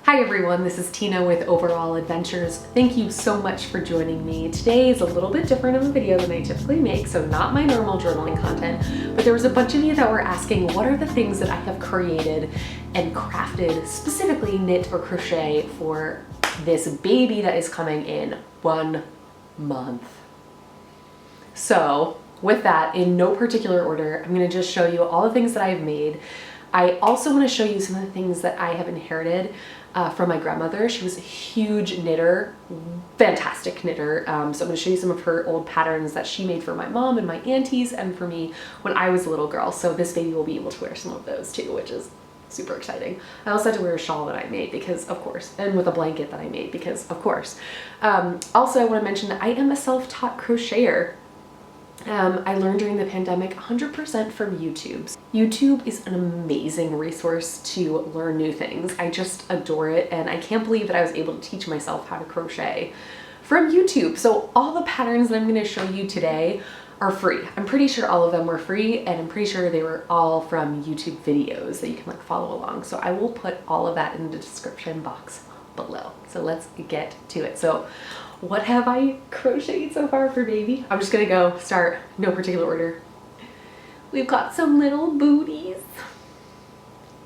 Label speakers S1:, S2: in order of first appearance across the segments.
S1: Hi everyone, this is Tina with Overall Adventures. Thank you so much for joining me. Today is a little bit different of a video than I typically make, so not my normal journaling content, but there was a bunch of you that were asking what are the things that I have created and crafted, specifically knit or crochet for this baby that is coming in 1 month. So with that, in no particular order, I'm gonna just show you all the things that I've made. I also want to show you some of the things that I have inherited from my grandmother. She was a huge knitter, fantastic knitter. So I'm going to show you some of her old patterns that she made for my mom and my aunties and for me when I was a little girl. So this baby will be able to wear some of those too, which is super exciting. I also had to wear a shawl that I made because of course, and with a blanket that I made because of course. Also, I want to mention that I am a self-taught crocheter. I learned during the pandemic 100% from YouTube. YouTube is an amazing resource to learn new things. I just adore it, and I can't believe that I was able to teach myself how to crochet from YouTube. So all the patterns that I'm going to show you today are free. I'm pretty sure all of them were free, and I'm pretty sure they were all from YouTube videos that you can like follow along. So I will put all of that in the description box below. So let's get to it. So what have I crocheted so far for baby? I'm just gonna go start, no particular order. We've got some little booties.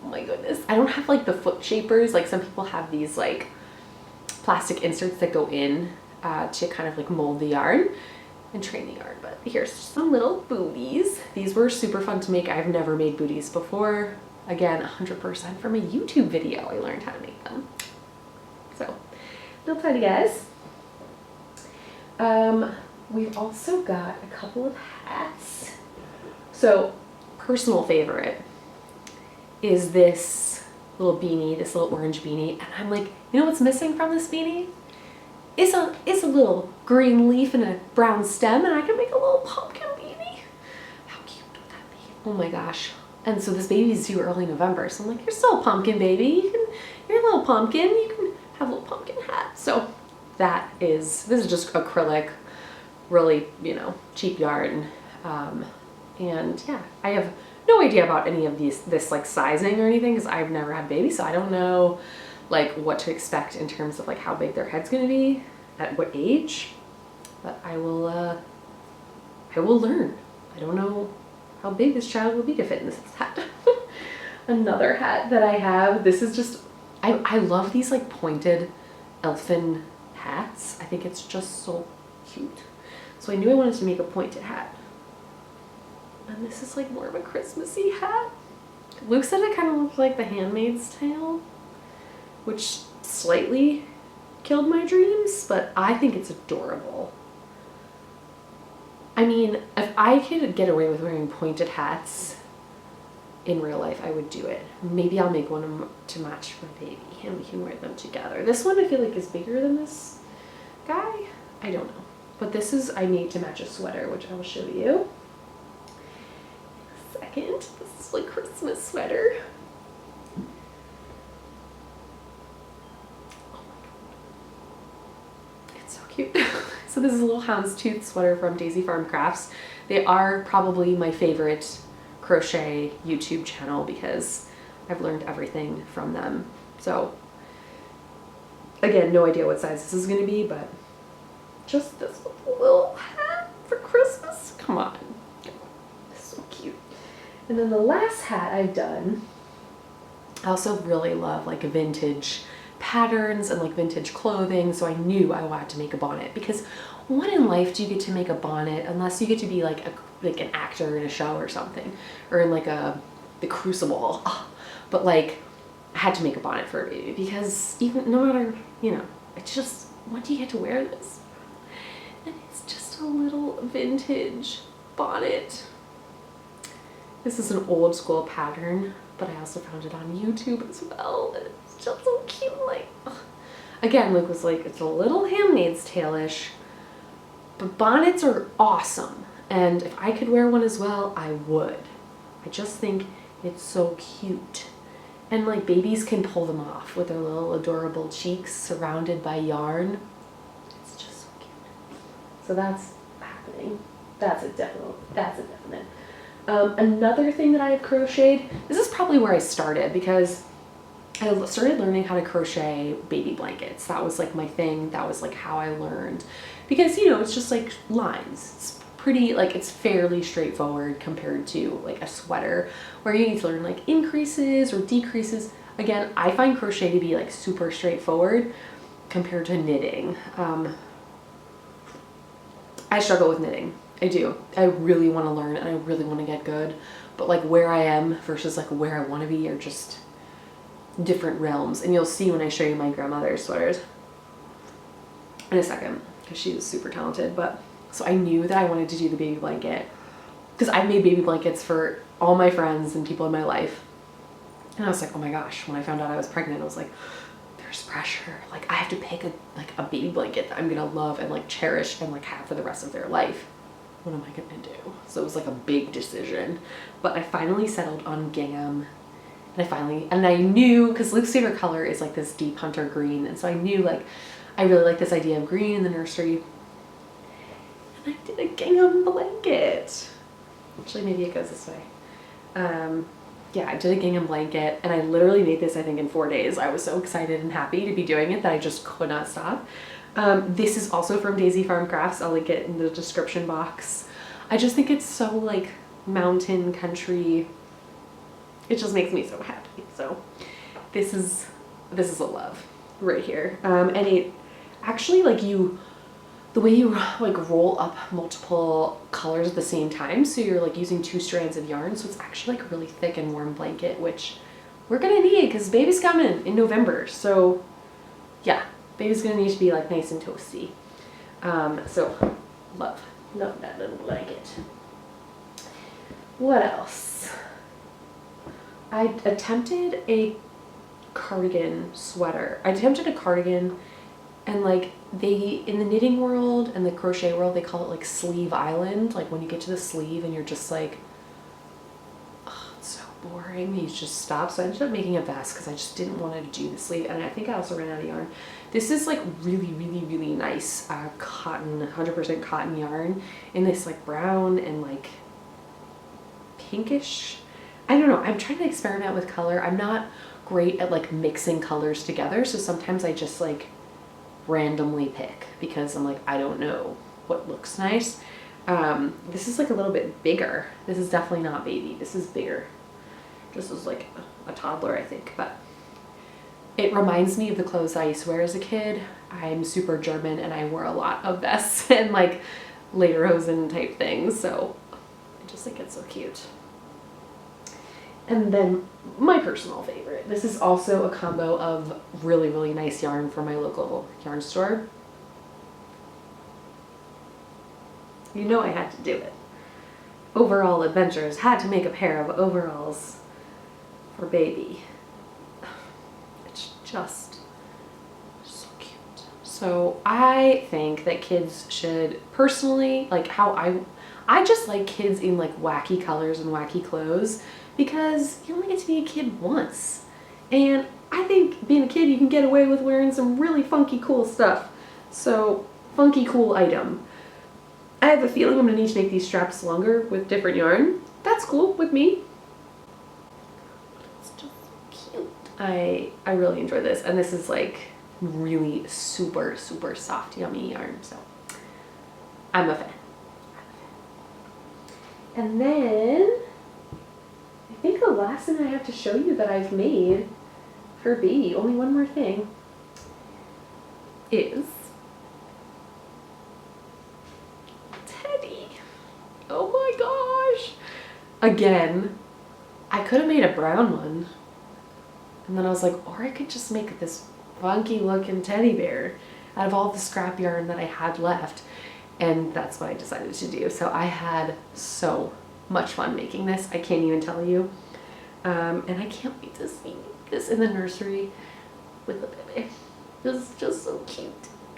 S1: Oh my goodness. I don't have like the foot shapers. Like some people have these like plastic inserts that go in to kind of like mold the yarn and train the yarn. But here's some little booties. These were super fun to make. I've never made booties before. Again, 100% from a YouTube video I learned how to make them. So, little tiny guys. We've also got a couple of hats. So, personal favorite is this little beanie, this little orange beanie. And I'm like, you know what's missing from this beanie? It's a little green leaf and a brown stem, and I can make a little pumpkin beanie. How cute would that be? Oh my gosh. And so this baby's due early November. So I'm like, you're still a pumpkin baby. You're a little pumpkin. You can have a little pumpkin hat. So this is just acrylic, really, you know, cheap yarn. And yeah, I have no idea about any of this like sizing or anything because I've never had babies, so I don't know like what to expect in terms of like how big their head's gonna be at what age, but I will learn. I don't know how big this child will be to fit in this hat. Another hat that I have, this is just, I love these like pointed elfin hats. I think it's just so cute. So I knew I wanted to make a pointed hat. And this is like more of a Christmassy hat. Luke said it kind of looked like The Handmaid's Tale, which slightly killed my dreams, but I think it's adorable. I mean, if I could get away with wearing pointed hats in real life, I would do it. Maybe I'll make one to match for baby and we can wear them together. This one I feel like is bigger than this guy. I don't know. But this is, I made to match a sweater, which I will show you in a second. This is like Christmas sweater. Oh my God. It's so cute. So this is a little houndstooth sweater from Daisy Farm Crafts. They are probably my favorite crochet YouTube channel because I've learned everything from them. So again, no idea what size this is going to be, but just this little hat for Christmas. Come on. It's so cute. And then the last hat I've done, I also really love like vintage patterns and like vintage clothing, so I knew I wanted to make a bonnet because when in life do you get to make a bonnet unless you get to be like an actor in a show or something, or in like the Crucible. Oh, but like I had to make a bonnet for a baby because even no matter, you know, it's just, when do you get to wear this? And it's just a little vintage bonnet. This is an old school pattern, but I also found it on YouTube as well. And it's just so cute. Like, ugh. Again, Luke was like, it's a little Handmaid's Tale-ish, but bonnets are awesome. And if I could wear one as well, I would. I just think it's so cute. And like babies can pull them off with their little adorable cheeks surrounded by yarn. It's just so cute. So that's happening. That's a definite. Another thing that I have crocheted, this is probably where I started because I started learning how to crochet baby blankets. That was like my thing. That was like how I learned, because you know, it's just like lines. It's pretty, like, it's fairly straightforward compared to like a sweater where you need to learn like increases or decreases. Again, I find crochet to be like super straightforward compared to knitting. I struggle with knitting. I do. I really want to learn and I really want to get good, but like where I am versus like where I want to be are just different realms. And you'll see when I show you my grandmother's sweaters in a second, because she was super talented. But so I knew that I wanted to do the baby blanket because I've made baby blankets for all my friends and people in my life. And I was like, oh my gosh, when I found out I was pregnant, I was like, there's pressure. Like I have to pick a baby blanket that I'm gonna love and like cherish and like have for the rest of their life. What am I gonna do? So it was like a big decision, but I finally settled on gingham. And I knew, because Luke's favorite color is like this deep hunter green, and so I knew like I really like this idea of green in the nursery. And I did a gingham blanket. Actually, maybe it goes this way. Yeah, I did a gingham blanket, and I literally made this, I think, in 4 days. I was so excited and happy to be doing it that I just could not stop. This is also from Daisy Farm Crafts. I'll link it in the description box. I just think it's so like mountain country. It just makes me so happy. So this is a love right here. And it actually, like, the way you like roll up multiple colors at the same time, so you're like using 2 strands of yarn, so it's actually like a really thick and warm blanket, which we're gonna need because baby's coming in November. So yeah, baby's gonna need to be like nice and toasty. So love that little blanket. What else? I attempted a cardigan sweater. I attempted a cardigan, and like in the knitting world and the crochet world, they call it like sleeve island. Like when you get to the sleeve and you're just like, oh, it's so boring. You just stop. So I ended up making a vest because I just didn't want to do the sleeve. And I think I also ran out of yarn. This is like really, really, really nice cotton, 100% cotton yarn in this like brown and like pinkish. I don't know. I'm trying to experiment with color. I'm not great at like mixing colors together. So sometimes I just like randomly pick because I'm like, I don't know what looks nice. This is like a little bit bigger. This is definitely not baby. This is bigger. This is like a toddler, I think, but it reminds me of the clothes I used to wear as a kid. I'm super German and I wore a lot of vests and like lederhosen type things. So I just think it's so cute. And then my personal favorite. This is also a combo of really, really nice yarn from my local yarn store. You know I had to do it. Overall Adventures had to make a pair of overalls for baby. It's just so cute. So I think that kids should, personally, like how I just like kids in like wacky colors and wacky clothes, because you only get to be a kid once. And I think being a kid, you can get away with wearing some really funky, cool stuff. So, funky, cool item. I have a feeling I'm gonna need to make these straps longer with different yarn. That's cool with me. It's just so cute. I really enjoy this. And this is like really super, super soft, yummy yarn. So, I'm a fan. And then I think the last thing I have to show you that I've made for baby, only one more thing, is Teddy. Oh my gosh. Again, I could have made a brown one. And then I was like, or I could just make this funky looking teddy bear out of all the scrap yarn that I had left. And that's what I decided to do. So I had so much fun making this. I can't even tell you. And I can't wait to see this in the nursery with the baby. This is just so cute.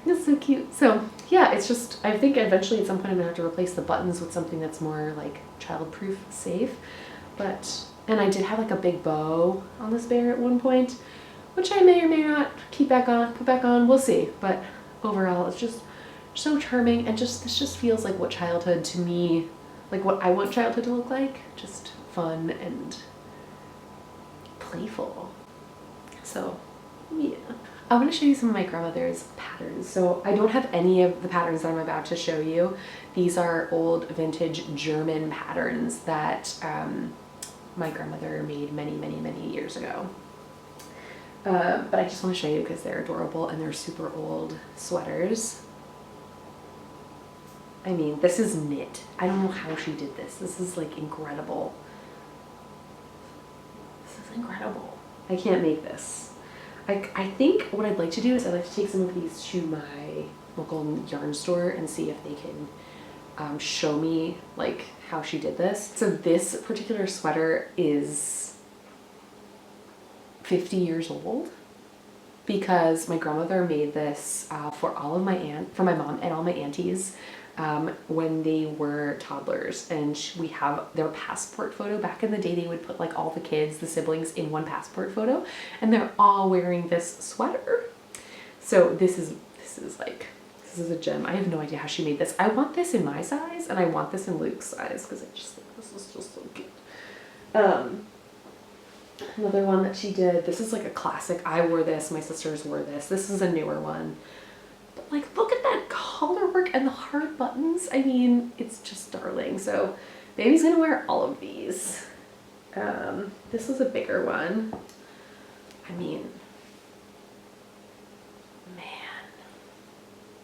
S1: It's so cute. So yeah, it's just, I think eventually at some point I'm gonna have to replace the buttons with something that's more like child-proof safe. But, and I did have like a big bow on this bear at one point, which I may or may not put back on, we'll see. But overall, it's just so charming, and just, this just feels like what childhood to me, like what I want childhood to look like. Just fun and playful. So yeah. I want to show you some of my grandmother's patterns. So I don't have any of the patterns that I'm about to show you. These are old vintage German patterns that my grandmother made many, many, many years ago. But I just want to show you because they're adorable and they're super old sweaters. I mean, this is knit. I don't know how she did this. This is like incredible. This is incredible. I can't make this. I think what I'd like to do is I'd like to take some of these to my local yarn store and see if they can show me like how she did this. So this particular sweater is 50 years old because my grandmother made this for my mom and all my aunties when they were toddlers, and we have their passport photo. Back in the day, they would put like all the kids, the siblings, in one passport photo, and they're all wearing this sweater. So this is a gem. I have no idea how she made this. I want this in my size, and I want this in Luke's size because I just think this is just so cute. Another one that she did. This is like a classic. I wore this. My sisters wore this. This is a newer one. But like, look at that collar work and the hard buttons. I mean, it's just darling. So baby's gonna wear all of these. This is a bigger one. I mean, man,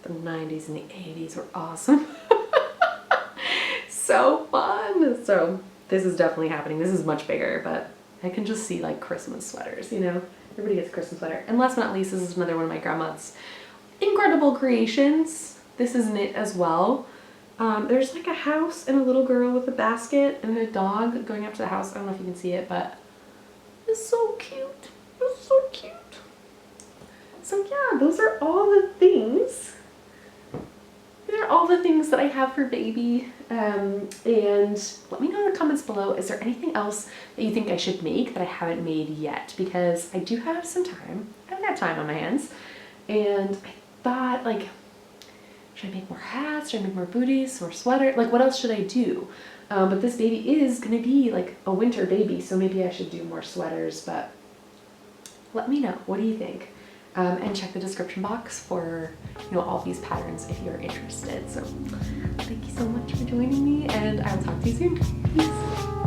S1: the 90s and the 80s were awesome. So fun. So this is definitely happening. This is much bigger, but I can just see like Christmas sweaters, you know? Everybody gets a Christmas sweater. And last but not least, this is another one of my grandma's incredible creations. This is knit as well. There's like a house and a little girl with a basket and a dog going up to the house. I don't know if you can see it, but it's so cute. It's so cute. So yeah, those are all the things. These are all the things that I have for baby. And let me know in the comments below, is there anything else that you think I should make that I haven't made yet? Because I do have some time. I've got time on my hands. And I thought, like, should I make more hats? Should I make more booties? More sweater? Like, what else should I do? But this baby is going to be like a winter baby, so maybe I should do more sweaters. But let me know. What do you think? And check the description box for, you know, all these patterns if you're interested. So thank you so much for joining me, and I will talk to you soon. Peace.